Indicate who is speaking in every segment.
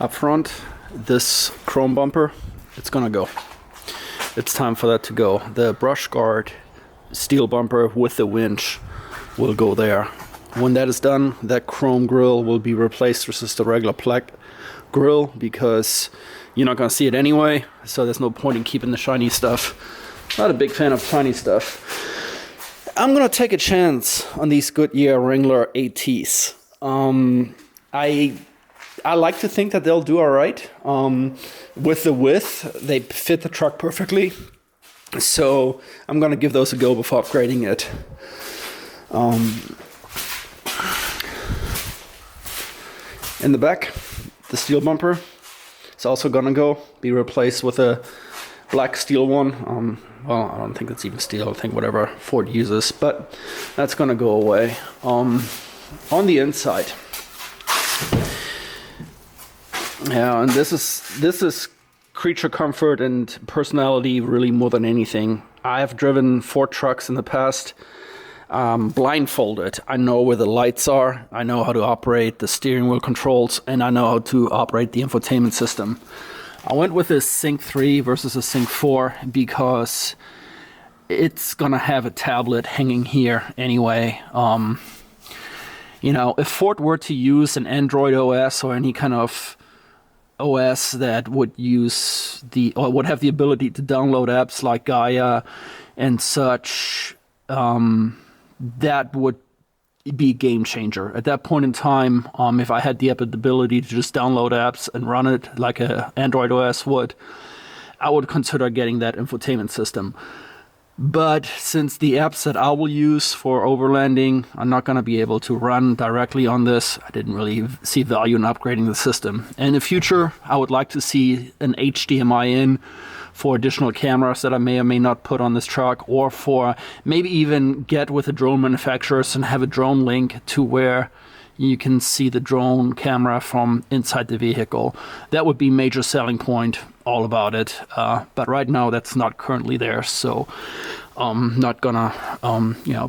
Speaker 1: Up front, this chrome bumper, it's gonna go. It's time for that to go. The brush guard steel bumper with the winch will go there. When that is done, that chrome grille will be replaced versus the regular black grille, because you're not gonna see it anyway, so there's no point in keeping the shiny stuff. Not a big fan of shiny stuff. I'm gonna take a chance on these Goodyear Wrangler ATs. I like to think that they'll do all right. With the width, they fit the truck perfectly. So I'm gonna give those a go before upgrading it. In the back, the steel bumper is also gonna be replaced with a black steel one. Well, I don't think it's even steel. I think whatever Ford uses, but that's gonna go away. On the inside, yeah, and this is creature comfort and personality really more than anything. I have driven Ford trucks in the past, blindfolded. I know where the lights are. I know how to operate the steering wheel controls, and I know how to operate the infotainment system. I went with this Sync3 versus a Sync4 because it's gonna have a tablet hanging here anyway. You know, if Ford were to use an Android OS or any kind of OS that would use would have the ability to download apps like Gaia and such, that would be a game changer. At that point in time, if I had the ability to just download apps and run it like a Android OS would, I would consider getting that infotainment system. But since the apps that I will use for overlanding are not going to be able to run directly on this, I didn't really see value in upgrading the system. In the future, I would like to see an HDMI in for additional cameras that I may or may not put on this truck, or for maybe even get with the drone manufacturers and have a drone link to where you can see the drone camera from inside the vehicle. That would be a major selling point, all about it. But right now that's not currently there, so I'm not gonna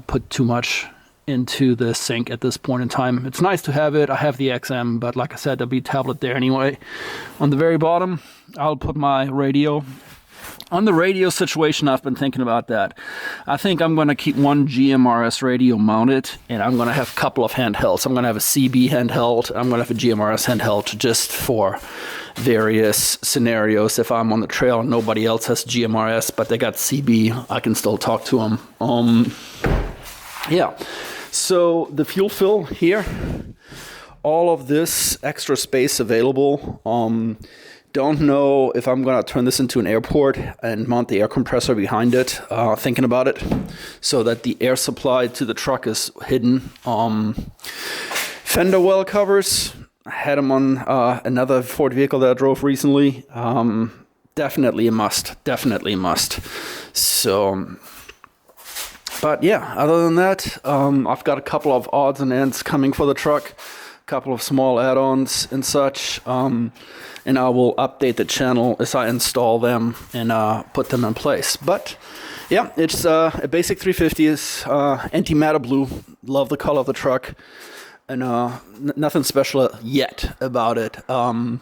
Speaker 1: put too much into the Sync at this point in time. It's nice to have it. I have the XM, but like I said, there'll be a tablet there anyway. On the very bottom, I'll put my radio. On the radio situation, I've been thinking about that. I think I'm going to keep one GMRS radio mounted, and I'm going to have a couple of handhelds. I'm going to have a CB handheld. I'm going to have a GMRS handheld just for various scenarios. If I'm on the trail and nobody else has GMRS, but they got CB, I can still talk to them. Yeah. So the fuel fill here, all of this extra space available. Don't know if I'm gonna turn this into an airport and mount the air compressor behind it, thinking about it, so that the air supply to the truck is hidden. Fender well covers, I had them on another Ford vehicle that I drove recently. Definitely a must, So, but yeah, other than that, I've got a couple of odds and ends coming for the truck, a couple of small add-ons and such. And I will update the channel as I install them and put them in place. But yeah, it's a basic 350. Is antimatter blue. Love the color of the truck, and nothing special yet about it. I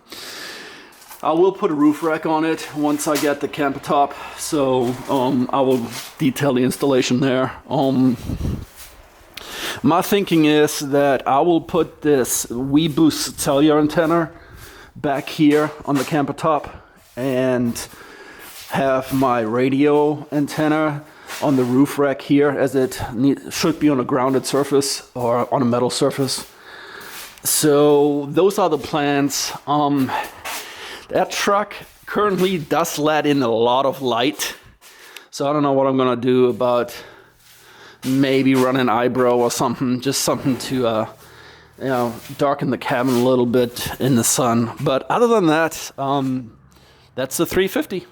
Speaker 1: will put a roof rack on it once I get the camper top, so I will detail the installation there. My thinking is that I will put this WeBoost cellular antenna back here on the camper top and have my radio antenna on the roof rack here, as it should be on a grounded surface or on a metal surface. So those are the plans. That truck currently does let in a lot of light, so I don't know what I'm gonna do about maybe run an eyebrow or something, just something to darken the cabin a little bit in the sun. But other than that, that's the 350.